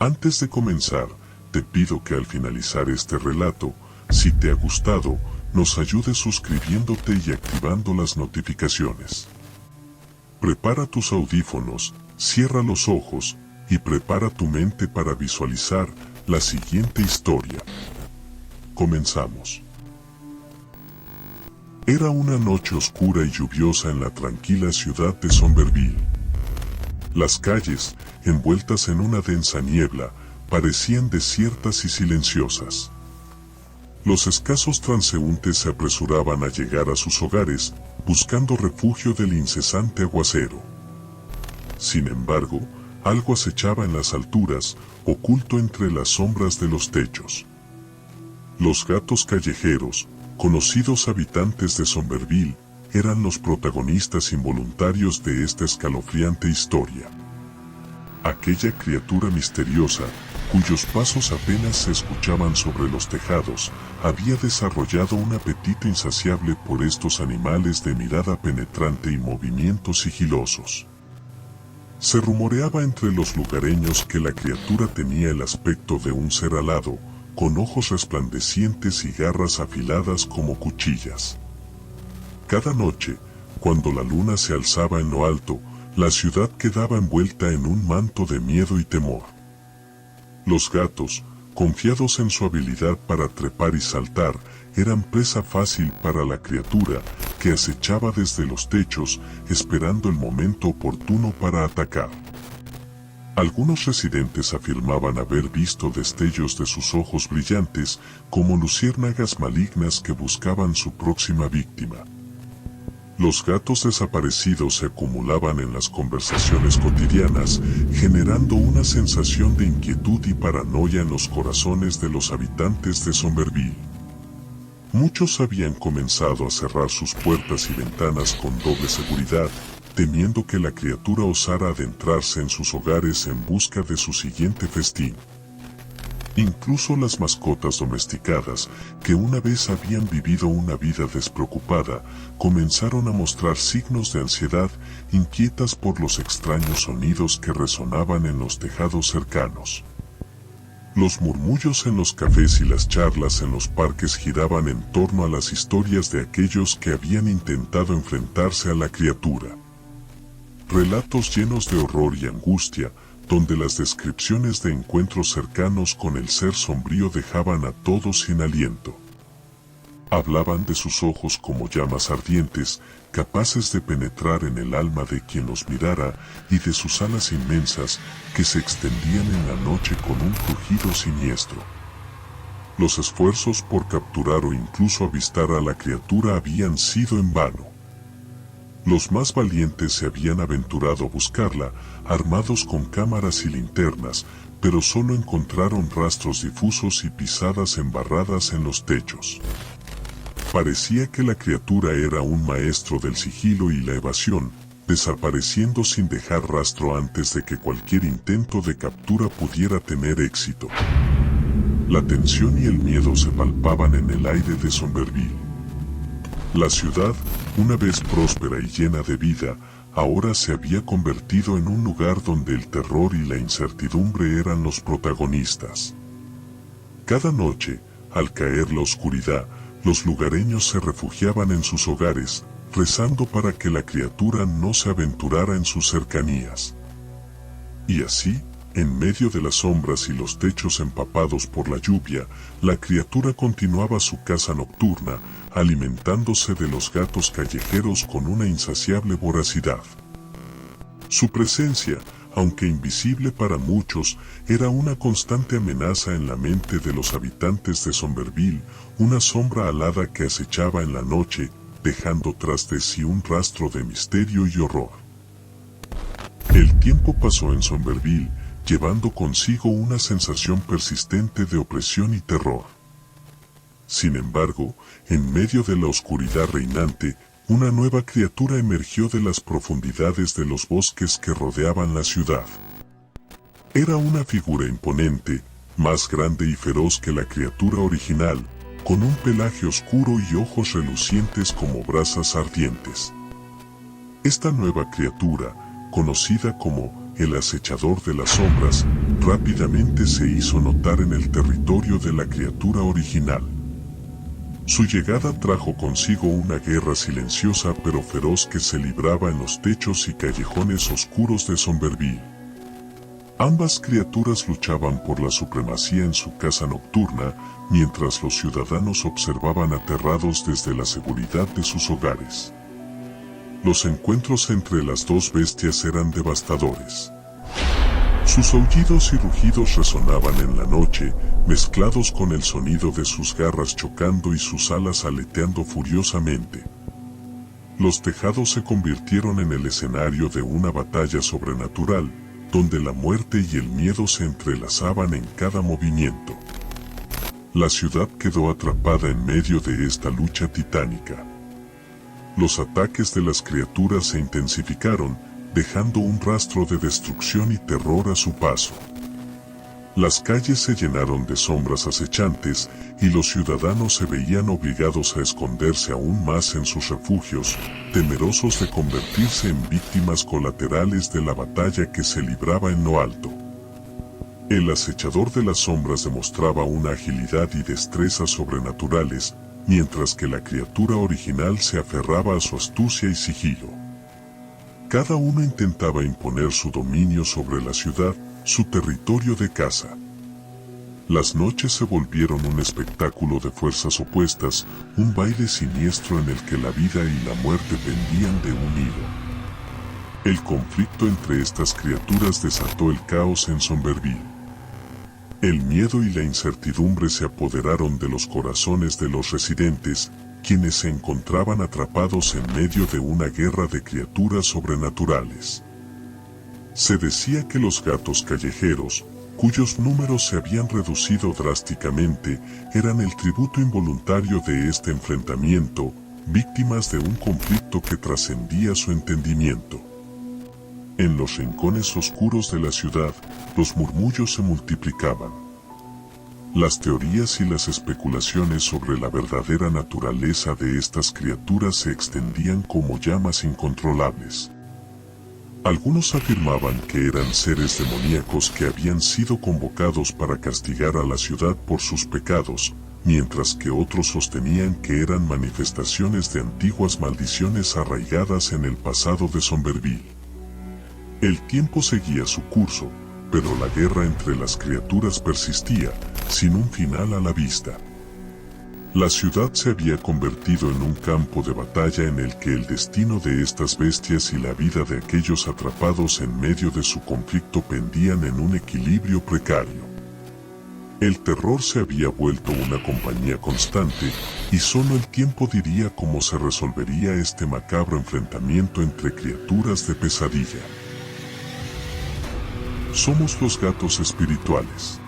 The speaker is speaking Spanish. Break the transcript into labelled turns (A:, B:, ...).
A: Antes de comenzar, te pido que al finalizar este relato, si te ha gustado, nos ayudes suscribiéndote y activando las notificaciones. Prepara tus audífonos, cierra los ojos y prepara tu mente para visualizar la siguiente historia. Comenzamos. Era una noche oscura y lluviosa en la tranquila ciudad de Somerville. Las calles, envueltas en una densa niebla, parecían desiertas y silenciosas. Los escasos transeúntes se apresuraban a llegar a sus hogares, buscando refugio del incesante aguacero. Sin embargo, algo acechaba en las alturas, oculto entre las sombras de los techos. Los gatos callejeros, conocidos habitantes de Somerville, eran los protagonistas involuntarios de esta escalofriante historia. Aquella criatura misteriosa, cuyos pasos apenas se escuchaban sobre los tejados, había desarrollado un apetito insaciable por estos animales de mirada penetrante y movimientos sigilosos. Se rumoreaba entre los lugareños que la criatura tenía el aspecto de un ser alado, con ojos resplandecientes y garras afiladas como cuchillas. Cada noche, cuando la luna se alzaba en lo alto, la ciudad quedaba envuelta en un manto de miedo y temor. Los gatos, confiados en su habilidad para trepar y saltar, eran presa fácil para la criatura, que acechaba desde los techos, esperando el momento oportuno para atacar. Algunos residentes afirmaban haber visto destellos de sus ojos brillantes, como luciérnagas malignas que buscaban su próxima víctima. Los gatos desaparecidos se acumulaban en las conversaciones cotidianas, generando una sensación de inquietud y paranoia en los corazones de los habitantes de Somerville. Muchos habían comenzado a cerrar sus puertas y ventanas con doble seguridad, temiendo que la criatura osara adentrarse en sus hogares en busca de su siguiente festín. Incluso las mascotas domesticadas, que una vez habían vivido una vida despreocupada, comenzaron a mostrar signos de ansiedad, inquietas por los extraños sonidos que resonaban en los tejados cercanos. Los murmullos en los cafés y las charlas en los parques giraban en torno a las historias de aquellos que habían intentado enfrentarse a la criatura. Relatos llenos de horror y angustia, donde las descripciones de encuentros cercanos con el ser sombrío dejaban a todos sin aliento. Hablaban de sus ojos como llamas ardientes, capaces de penetrar en el alma de quien los mirara, y de sus alas inmensas, que se extendían en la noche con un crujido siniestro. Los esfuerzos por capturar o incluso avistar a la criatura habían sido en vano. Los más valientes se habían aventurado a buscarla, armados con cámaras y linternas, pero solo encontraron rastros difusos y pisadas embarradas en los techos. Parecía que la criatura era un maestro del sigilo y la evasión, desapareciendo sin dejar rastro antes de que cualquier intento de captura pudiera tener éxito. La tensión y el miedo se palpaban en el aire de Somerville. La ciudad, una vez próspera y llena de vida, ahora se había convertido en un lugar donde el terror y la incertidumbre eran los protagonistas. Cada noche, al caer la oscuridad, los lugareños se refugiaban en sus hogares, rezando para que la criatura no se aventurara en sus cercanías. Y así, en medio de las sombras y los techos empapados por la lluvia, la criatura continuaba su caza nocturna, alimentándose de los gatos callejeros con una insaciable voracidad. Su presencia, aunque invisible para muchos, era una constante amenaza en la mente de los habitantes de Somerville, una sombra alada que acechaba en la noche, dejando tras de sí un rastro de misterio y horror. El tiempo pasó en Somerville, llevando consigo una sensación persistente de opresión y terror. Sin embargo, en medio de la oscuridad reinante, una nueva criatura emergió de las profundidades de los bosques que rodeaban la ciudad. Era una figura imponente, más grande y feroz que la criatura original, con un pelaje oscuro y ojos relucientes como brasas ardientes. Esta nueva criatura, conocida como el acechador de las sombras, rápidamente se hizo notar en el territorio de la criatura original. Su llegada trajo consigo una guerra silenciosa pero feroz que se libraba en los techos y callejones oscuros de Somerville. Ambas criaturas luchaban por la supremacía en su casa nocturna, mientras los ciudadanos observaban aterrados desde la seguridad de sus hogares. Los encuentros entre las dos bestias eran devastadores. Sus aullidos y rugidos resonaban en la noche, mezclados con el sonido de sus garras chocando y sus alas aleteando furiosamente. Los tejados se convirtieron en el escenario de una batalla sobrenatural, donde la muerte y el miedo se entrelazaban en cada movimiento. La ciudad quedó atrapada en medio de esta lucha titánica. Los ataques de las criaturas se intensificaron, dejando un rastro de destrucción y terror a su paso. Las calles se llenaron de sombras acechantes y los ciudadanos se veían obligados a esconderse aún más en sus refugios, temerosos de convertirse en víctimas colaterales de la batalla que se libraba en lo alto. El acechador de las sombras demostraba una agilidad y destreza sobrenaturales, mientras que la criatura original se aferraba a su astucia y sigilo. Cada uno intentaba imponer su dominio sobre la ciudad, su territorio de caza. Las noches se volvieron un espectáculo de fuerzas opuestas, un baile siniestro en el que la vida y la muerte pendían de un hilo. El conflicto entre estas criaturas desató el caos en Somerville. El miedo y la incertidumbre se apoderaron de los corazones de los residentes, quienes se encontraban atrapados en medio de una guerra de criaturas sobrenaturales. Se decía que los gatos callejeros, cuyos números se habían reducido drásticamente, eran el tributo involuntario de este enfrentamiento, víctimas de un conflicto que trascendía su entendimiento. En los rincones oscuros de la ciudad, los murmullos se multiplicaban. Las teorías y las especulaciones sobre la verdadera naturaleza de estas criaturas se extendían como llamas incontrolables. Algunos afirmaban que eran seres demoníacos que habían sido convocados para castigar a la ciudad por sus pecados, mientras que otros sostenían que eran manifestaciones de antiguas maldiciones arraigadas en el pasado de Somerville. El tiempo seguía su curso, pero la guerra entre las criaturas persistía, sin un final a la vista. La ciudad se había convertido en un campo de batalla en el que el destino de estas bestias y la vida de aquellos atrapados en medio de su conflicto pendían en un equilibrio precario. El terror se había vuelto una compañía constante, y solo el tiempo diría cómo se resolvería este macabro enfrentamiento entre criaturas de pesadilla. Somos los gatos espirituales.